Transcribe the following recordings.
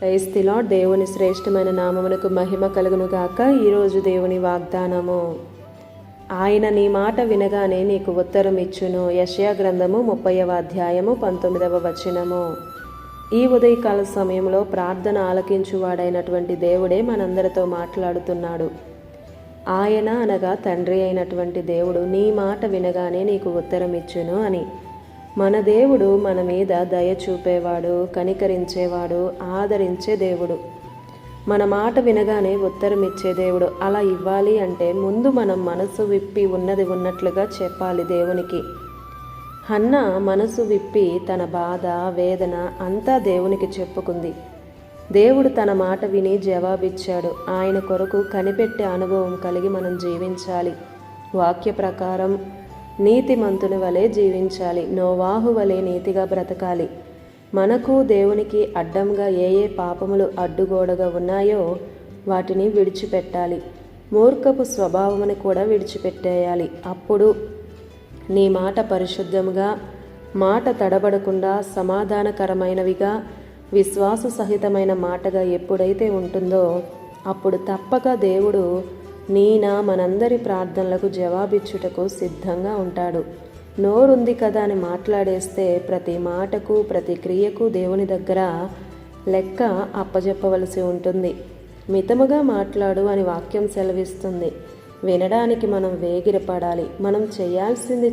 Praise the lord. దేవుని శ్రేష్టమైన నామమునకు మహిమ కలుగును గాక. ఈరోజు దేవుని వాగ్దానము, ఆయన నీ మాట వినగానే నీకు ఉత్తరం ఇచ్చును. యెషయా గ్రంథము 30వ అధ్యాయము 19వ వచనము. ఈ ఉదయకాల సమయంలో ప్రార్థన ఆలకించువాడైనటువంటి దేవుడే మనందరితో మాట్లాడుతున్నాడు. ఆయన అనగా తండ్రి అయినటువంటి దేవుడు నీ మాట వినగానే నీకు ఉత్తరం ఇచ్చును అని. మన దేవుడు మన మీద దయ చూపేవాడు, కనికరించేవాడు, ఆదరించే దేవుడు. మన మాట వినగానే ఉత్తరం ఇచ్చే దేవుడు. అలా ఇవ్వాలి అంటే ముందు మనం మనసు విప్పి ఉన్నది ఉన్నట్లుగా చెప్పాలి దేవునికి. హన్నా మనసు విప్పి తన బాధ, వేదన అంతా దేవునికి చెప్పుకుంది. దేవుడు తన మాట విని జవాబిచ్చాడు. ఆయన కొరకు కనిపెట్టే అనుభవం కలిగి మనం జీవించాలి. వాక్య ప్రకారం నీతిమంతుని వలె జీవించాలి. నోవాహు వలె నీతిగా బ్రతకాలి. మనకు దేవునికి అడ్డంగా ఏ పాపములు అడ్డుగోడగా ఉన్నాయో వాటిని విడిచిపెట్టాలి. మూర్ఖపు స్వభావముని కూడా విడిచిపెట్టేయాలి. అప్పుడు నీ మాట పరిశుద్ధముగా, మాట తడబడకుండా సమాధానకరమైనవిగా, విశ్వాస సహితమైన మాటగా ఎప్పుడైతే ఉంటుందో అప్పుడు తప్పక దేవుడు మనందరి ప్రార్థనలకు జవాబిచ్చుటకు సిద్ధంగా ఉంటాడు. నోరుంది కదా అని మాట్లాడేస్తే ప్రతి మాటకు, ప్రతి క్రియకు దేవుని దగ్గర లెక్క అప్పజెప్పవలసి ఉంటుంది. మితముగా మాట్లాడు అని వాక్యం సెలవిస్తుంది. వినడానికి మనం వేగిరపడాలి. మనం చేయాల్సింది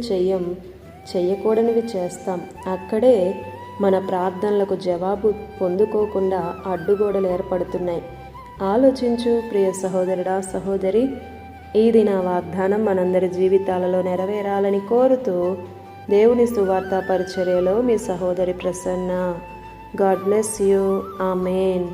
చెయ్యకూడనివి చేస్తాం. అక్కడే మన ప్రార్థనలకు జవాబు పొందుకోకుండా అడ్డుగోడలు ఏర్పడుతున్నాయి. ఆలోచించు ప్రియ సహోదరుడా, సహోదరి. ఈ దిన వాగ్దానం మనందరి జీవితాలలో నెరవేరాలని కోరుతూ దేవుని సువార్త పరిచర్యలో మీ సహోదరి Prasanna. God bless you. Amen.